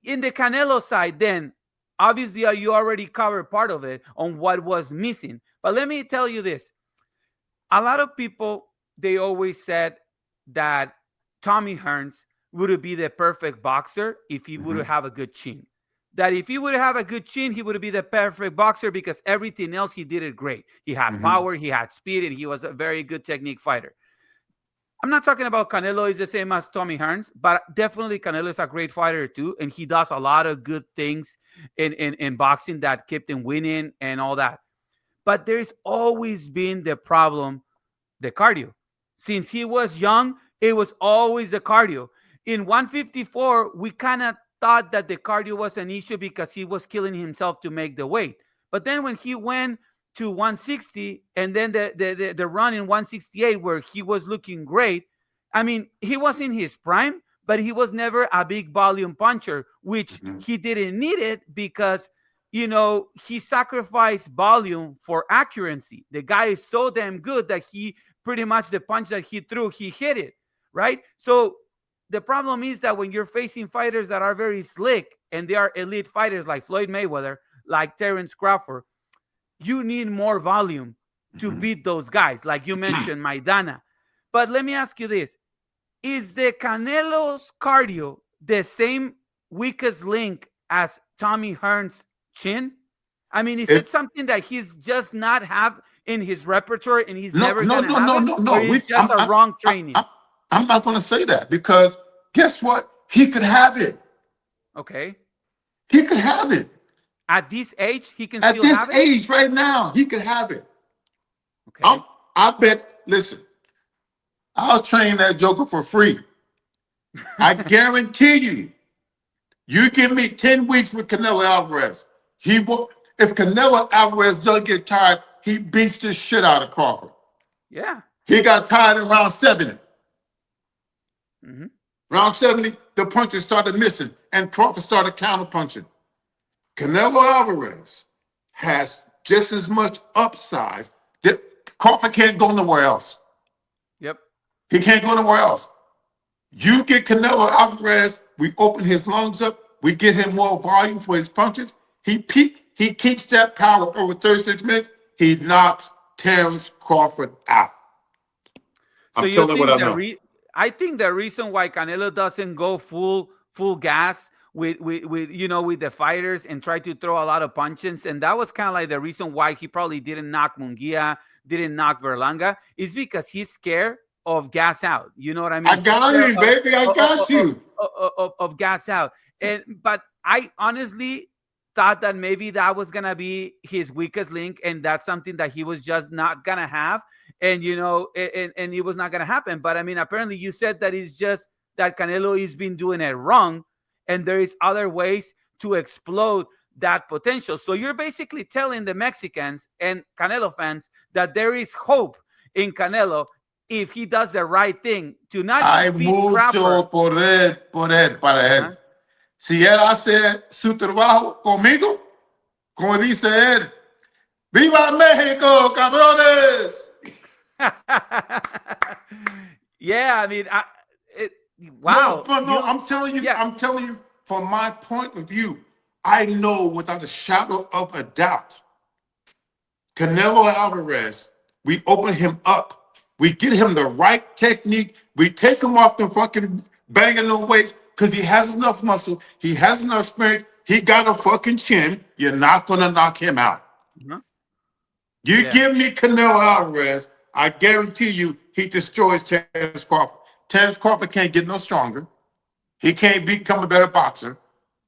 in the Canelo side, then obviously you already covered part of it on what was missing. But let me tell you this: a lot of people, they always said that Tommy Hearns would be the perfect boxer if he would have a good chin. That if he would have a good chin, he would be the perfect boxer because everything else he did it great. He had power, he had speed, and he was a very good technique fighter. I'm not talking about Canelo is the same as Tommy Hearns, but definitely Canelo is a great fighter too, and he does a lot of good things in boxing that kept him winning and all that. But there's always been the problem, the cardio. Since he was young, it was always the cardio. In 154, we kind of thought that the cardio was an issue because he was killing himself to make the weight. But then when he went to 160 and then the run in 168 where he was looking great, I mean, he was in his prime, but he was never a big volume puncher, which he didn't need it because he sacrificed volume for accuracy. The guy is so damn good that he pretty much the punch that he threw, he hit it, right? So the problem is that when you're facing fighters that are very slick and they are elite fighters like Floyd Mayweather, like Terence Crawford, you need more volume to beat those guys, like you mentioned, Maidana. But let me ask you this. Is the Canelo's cardio the same weakest link as Tommy Hearns' chin? I mean, is it something that he's just not have in his repertoire and he's never going to have it? Or is just a wrong training? I'm not going to say that because guess what? He could have it. Okay. He could have it. At this age, he can At still this have it? age right now, he could have it. Okay. I bet, listen, I'll train that joker for free. I guarantee you, you give me 10 weeks with Canelo Alvarez, he will. If Canelo Alvarez doesn't get tired, he beats the shit out of Crawford. Yeah. He got tired in round 70. Round 70, the punches started missing, and Crawford started counter-punching. Canelo Alvarez has just as much upside. Crawford can't go nowhere else. Yep. He can't go nowhere else. You get Canelo Alvarez, we open his lungs up, we get him more volume for his punches. He keeps that power over 36 minutes. He knocks Terence Crawford out. So I'm you telling you what think I know. I think the reason why Canelo doesn't go full gas with the fighters and try to throw a lot of punches, and that was kind of like the reason why he probably didn't knock Munguia, didn't knock Berlanga, is because he's scared of gas out. You know what I mean? I got you, baby. I got you. Of gas out. But I honestly thought that maybe that was gonna be his weakest link, and that's something that he was just not gonna have, and it was not gonna happen. But I mean, apparently you said that it's just that Canelo has been doing it wrong, and there is other ways to explode that potential. So you're basically telling the Mexicans and Canelo fans that there is hope in Canelo if he does the right thing to not Hay just beat mucho Crawford. poder para él. Si él hace su trabajo conmigo, como dice él, ¡Viva México, cabrones! Yeah, I mean, wow. No, I'm telling you from my point of view, I know without a shadow of a doubt, Canelo Alvarez, we open him up. We get him the right technique. We take him off the fucking banging the weights because he has enough muscle. He has enough experience. He got a fucking chin. You're not going to knock him out. You give me Canelo Alvarez, I guarantee you he destroys Terence Crawford. Terence Crawford can't get no stronger. He can't become a better boxer.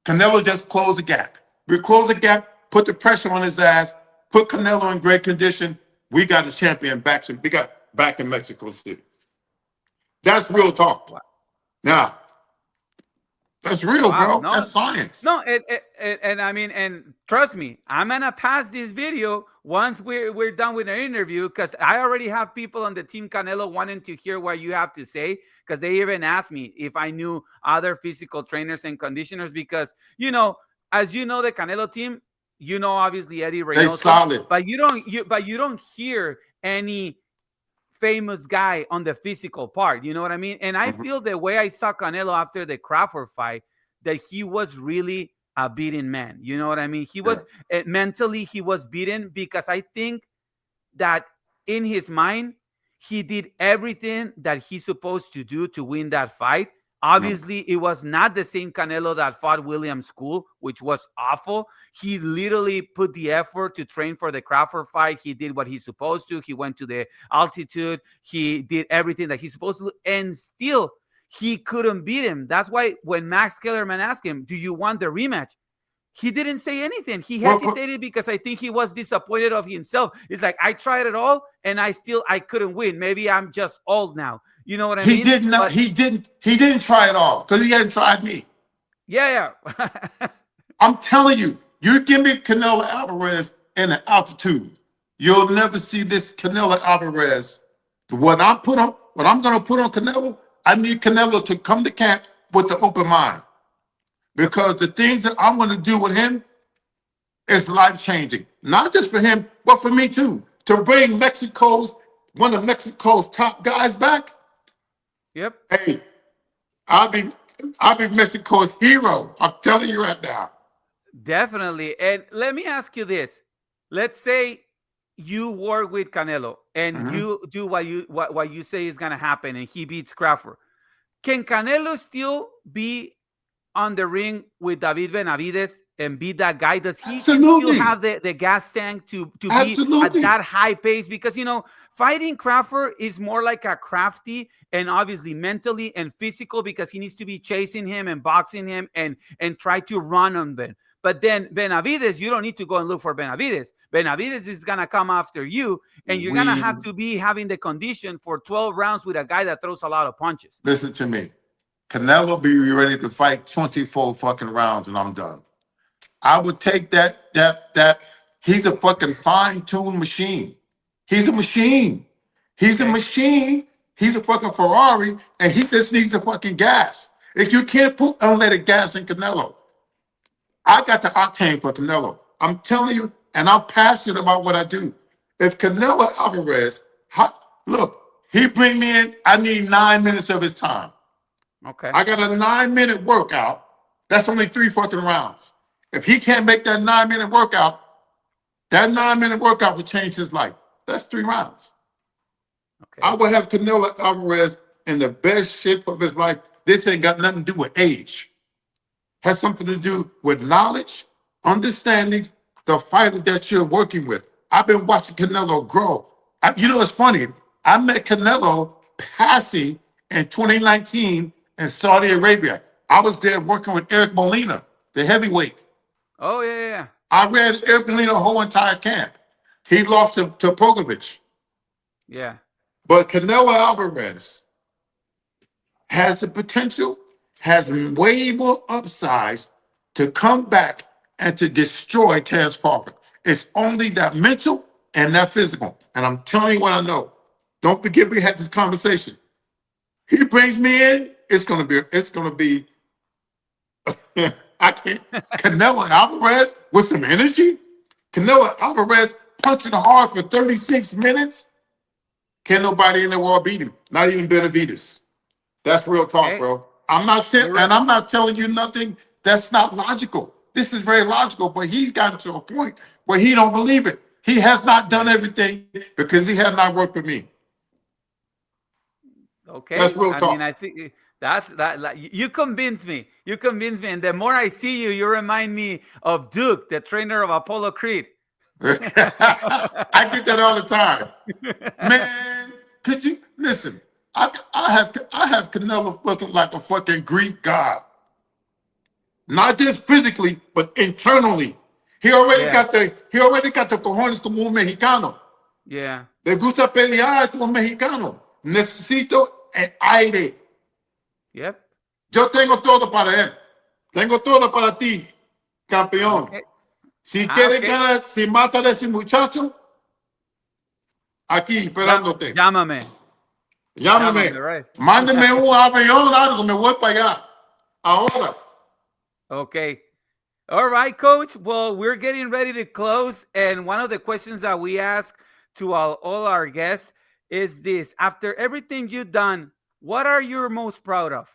Canelo just closed the gap. We close the gap, put the pressure on his ass, put Canelo in great condition. We got a champion back. We got back in Mexico City. That's real talk. Wow. Now, that's real, bro. No, That's science. No, and I mean, and trust me, I'm gonna pass this video once we're done with our interview because I already have people on the team Canelo wanting to hear what you have to say because they even asked me if I knew other physical trainers and conditioners because as you know the Canelo team, obviously Eddie Reynoso, they solid, but you don't hear any famous guy on the physical part. You know what I mean? And I feel the way I saw Canelo after the Crawford fight, that he was really a beaten man. You know what I mean? He was mentally, he was beaten, because I think that in his mind, he did everything that he's supposed to do to win that fight. Obviously, it was not the same Canelo that fought William School, which was awful. He literally put the effort to train for the Crawford fight. He did what he's supposed to. He went to the altitude. He did everything that he's supposed to, and still he couldn't beat him. That's why when Max Kellerman asked him, "Do you want the rematch?" he didn't say anything. He hesitated because I think he was disappointed of himself. It's like, I tried it all and I couldn't win. Maybe I'm just old now. You know what I mean? He did not. He didn't try it all because he hadn't tried me. Yeah. I'm telling you, you give me Canelo Alvarez in the altitude, you'll never see this Canelo Alvarez. What I'm going to put on Canelo, I need Canelo to come to camp with an open mind. Because the things that I'm going to do with him is life-changing. Not just for him, but for me too. To bring one of Mexico's top guys back. Yep. Hey, I'll be Mexico's hero. I'm telling you right now. Definitely. And let me ask you this. Let's say you work with Canelo and you do what you say is going to happen and he beats Crawford. Can Canelo still be on the ring with David Benavidez and beat that guy? Does he still have the gas tank to be at that high pace? Because, fighting Crawford is more like a crafty and obviously mentally and physical, because he needs to be chasing him and boxing him and try to run on them. But then Benavidez, you don't need to go and look for Benavidez. Benavidez is going to come after you, and you're going to have to be having the condition for 12 rounds with a guy that throws a lot of punches. Listen to me. Canelo be ready to fight 24 fucking rounds and I'm done. I would take that. He's a fucking fine-tuned machine. He's a machine. He's a machine. He's a fucking Ferrari, and he just needs the fucking gas. If you can't put unleaded gas in Canelo, I got the octane for Canelo. I'm telling you, and I'm passionate about what I do. If Canelo Alvarez, look, he bring me in, I need 9 minutes of his time. Okay. I got a 9-minute workout. That's only 3 fucking rounds. If he can't make that 9-minute workout, that 9-minute workout would change his life. That's 3 rounds. Okay. I will have Canelo Alvarez in the best shape of his life. This ain't got nothing to do with age. Has something to do with knowledge, understanding the fighter that you're working with. I've been watching Canelo grow. It's funny. I met Canelo passing in 2019 in Saudi Arabia. I was there working with Eric Molina, the heavyweight. Oh, yeah. I ran Eric Molina the whole entire camp. He lost to Pogovich. Yeah. But Canelo Alvarez has the potential, has way more upsides to come back and to destroy Terence Crawford. It's only that mental and that physical. And I'm telling you what I know. Don't forget we had this conversation. He brings me in, it's gonna be I can't. Canelo Alvarez with some energy. Canelo Alvarez punching hard for 36 minutes. Can't nobody in the world beat him. Not even Benavidez. That's real talk, bro. I'm not saying, and I'm not telling you nothing that's not logical. This is very logical, but he's gotten to a point where he don't believe it. He has not done everything because he has not worked with me. Okay. That's real talk. I mean, I think that you convince me. You convince me. And the more I see you, you remind me of Duke, the trainer of Apollo Creed. I get that all the time. Man, could you listen? I have Canelo looking like a fucking Greek god. Not just physically, but internally. He already got the cojones como un mexicano. Yeah. Le gusta pelear como un mexicano. Necesito el aire. Yep. Yo tengo todo para él. Tengo todo para ti, campeón. Okay. Si quieres ganar, si mata a ese muchacho, aquí esperándote. Llámame. Right. Mándeme un avión, algo, me voy para allá. Ahora. Okay. All right, Coach. Well, we're getting ready to close. And one of the questions that we ask to all our guests is this. After everything you've done, what are you most proud of?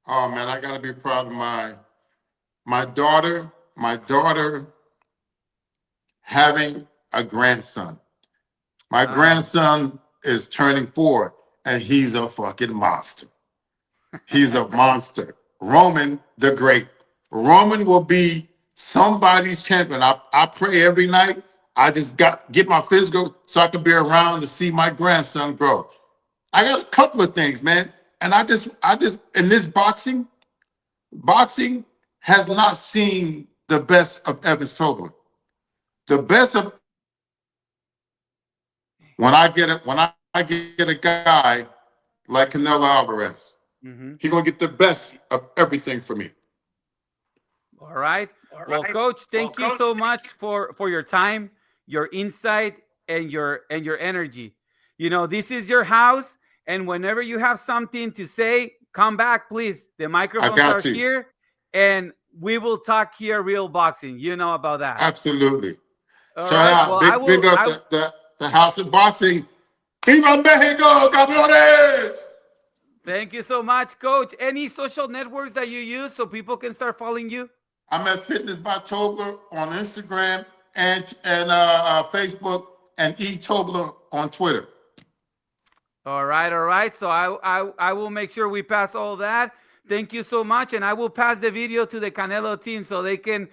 Oh man, I gotta be proud of my daughter having a grandson. My grandson is turning 4 and he's a fucking monster. He's a monster. Roman the Great. Roman will be somebody's champion. I pray every night. I just get my physical so I can be around to see my grandson grow. I got a couple of things, man. And I just in this boxing has not seen the best of EVINS TOBLER. The best of when I get a guy like Canelo Álvarez, he's gonna get the best of everything for me. All right. Well, Coach, thank you so much for your time, your insight, and your energy. You know, this is your house, and whenever you have something to say, come back, please. The microphones are here, and we will talk here real boxing. You know about that. Absolutely. All Shout right. out, Well, big ups the House of Boxing. Viva Mexico, Gabriels! Thank you so much, Coach. Any social networks that you use so people can start following you? I'm at Fitness by Tobler on Instagram and Facebook, and Tobler on Twitter. All right. So I will make sure we pass all that. Thank you so much, and I will pass the video to the Canelo team so they can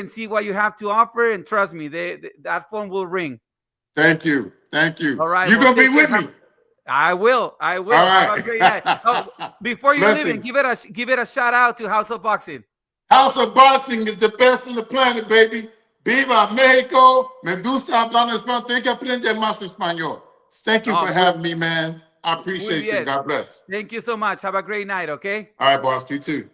see what you have to offer. And trust me, that phone will ring. Thank you. All right, You're gonna be with me. I will. All right. Have a great night. Oh, before you leave, give it a shout out to House of Boxing. House of Boxing is the best on the planet, baby. Viva Mexico. Me gusta hablar español. Tengo que aprender más español. Thank you for having me, man. I appreciate you. God bless. Thank you so much. Have a great night, okay? All right, boss. You too.